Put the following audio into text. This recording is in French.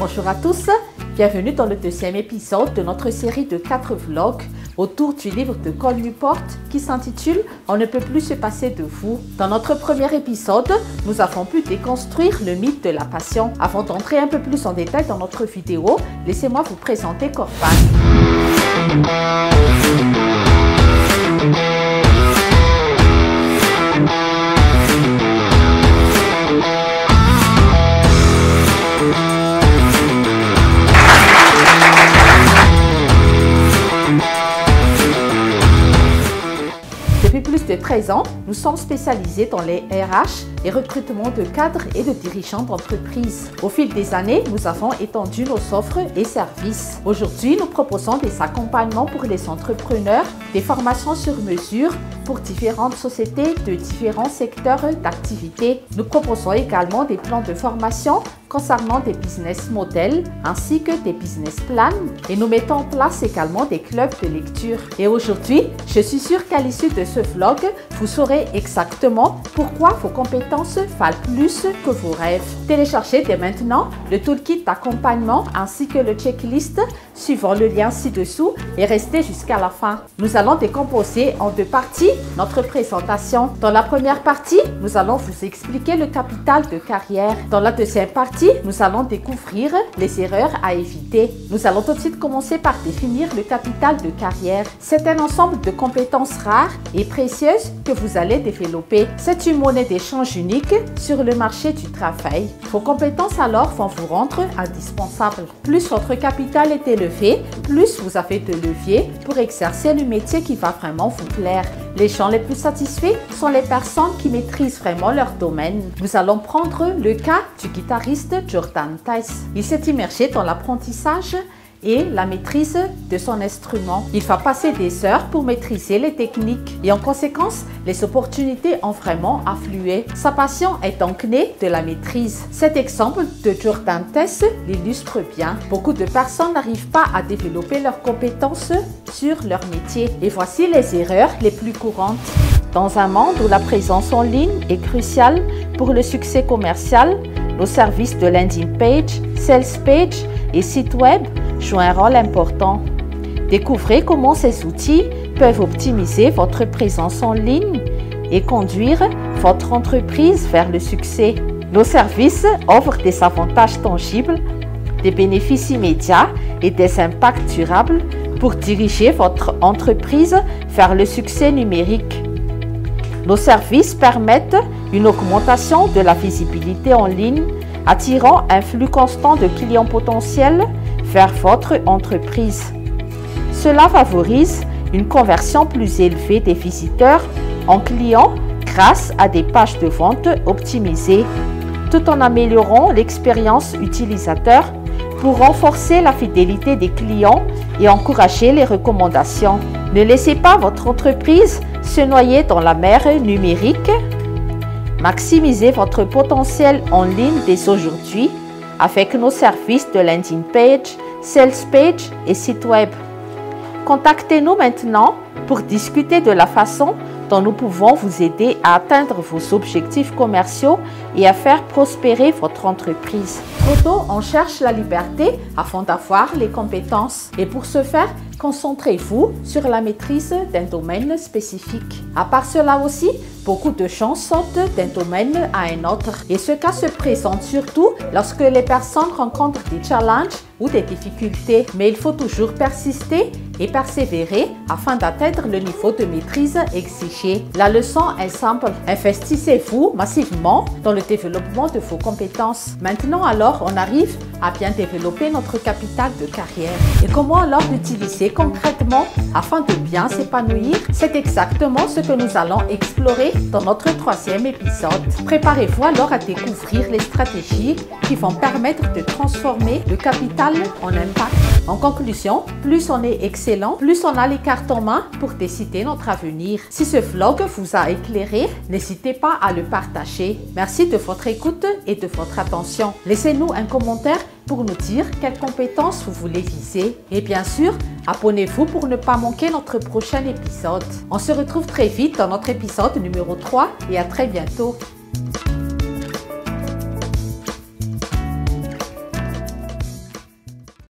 Bonjour à tous, bienvenue dans le deuxième épisode de notre série de 4 vlogs autour du livre de Cal Newport qui s'intitule « On ne peut plus se passer de vous ». Dans notre premier épisode, nous avons pu déconstruire le mythe de la passion. Avant d'entrer un peu plus en détail dans notre vidéo, laissez-moi vous présenter Corpan. Depuis plus de 13 ans, nous sommes spécialisés dans les RH et recrutement de cadres et de dirigeants d'entreprises. Au fil des années, nous avons étendu nos offres et services. Aujourd'hui, nous proposons des accompagnements pour les entrepreneurs, des formations sur mesure pour différentes sociétés de différents secteurs d'activité. Nous proposons également des plans de formation concernant des business models ainsi que des business plans et nous mettons en place également des clubs de lecture. Et aujourd'hui, je suis sûre qu'à l'issue de ce vlog, vous saurez exactement pourquoi vos compétences valent plus que vos rêves. Téléchargez dès maintenant le toolkit d'accompagnement ainsi que le checklist suivant le lien ci-dessous et restez jusqu'à la fin. Nous allons décomposer en 2 parties notre présentation. Dans la première partie, nous allons vous expliquer le capital de carrière. Dans la deuxième partie, nous allons découvrir les erreurs à éviter. Nous allons tout de suite commencer par définir le capital de carrière. C'est un ensemble de compétences rares et précieuses que vous allez développer. C'est une monnaie d'échange unique sur le marché du travail. Vos compétences alors vont vous rendre indispensables. Plus votre capital est élevé, plus vous avez de leviers pour exercer le métier qui va vraiment vous plaire. Les gens les plus satisfaits sont les personnes qui maîtrisent vraiment leur domaine. Nous allons prendre le cas du guitariste Jordan Tice. Il s'est immergé dans l'apprentissage et la maîtrise de son instrument. Il va passer des heures pour maîtriser les techniques et en conséquence, les opportunités ont vraiment afflué. Sa passion est donc née de la maîtrise. Cet exemple de Jordan Tice l'illustre bien. Beaucoup de personnes n'arrivent pas à développer leurs compétences sur leur métier. Et voici les erreurs les plus courantes. Dans un monde où la présence en ligne est cruciale pour le succès commercial, nos services de landing page, sales page et site web jouent un rôle important. Découvrez comment ces outils peuvent optimiser votre présence en ligne et conduire votre entreprise vers le succès. Nos services offrent des avantages tangibles, des bénéfices immédiats et des impacts durables pour diriger votre entreprise vers le succès numérique. Nos services permettent une augmentation de la visibilité en ligne, attirant un flux constant de clients potentiels vers votre entreprise. Cela favorise une conversion plus élevée des visiteurs en clients grâce à des pages de vente optimisées, tout en améliorant l'expérience utilisateur pour renforcer la fidélité des clients et encourager les recommandations. Ne laissez pas votre entreprise se noyer dans la mer numérique. Maximisez votre potentiel en ligne dès aujourd'hui avec nos services de landing page, sales page et site web. Contactez-nous maintenant pour discuter de la façon dont nous pouvons vous aider à atteindre vos objectifs commerciaux et à faire prospérer votre entreprise. Trop tôt, on cherche la liberté afin d'avoir les compétences. Et pour ce faire, concentrez-vous sur la maîtrise d'un domaine spécifique. À part cela aussi, beaucoup de gens sautent d'un domaine à un autre. Et ce cas se présente surtout lorsque les personnes rencontrent des challenges ou des difficultés. Mais il faut toujours persister et persévérer afin d'atteindre le niveau de maîtrise exigé. La leçon est simple. Investissez-vous massivement dans le développement de vos compétences. Maintenant alors, on arrive à bien développer notre capital de carrière. Et comment alors l'utiliser concrètement afin de bien s'épanouir? C'est exactement ce que nous allons explorer dans notre 3e épisode. Préparez-vous alors à découvrir les stratégies qui vont permettre de transformer le capital en impact. En conclusion, plus on est excellent, plus on a les cartes en main pour décider notre avenir. Si ce vlog vous a éclairé, n'hésitez pas à le partager. Merci de votre écoute et de votre attention. Laissez-nous un commentaire pour nous dire quelles compétences vous voulez viser. Et bien sûr, abonnez-vous pour ne pas manquer notre prochain épisode. On se retrouve très vite dans notre épisode numéro 3 et à très bientôt.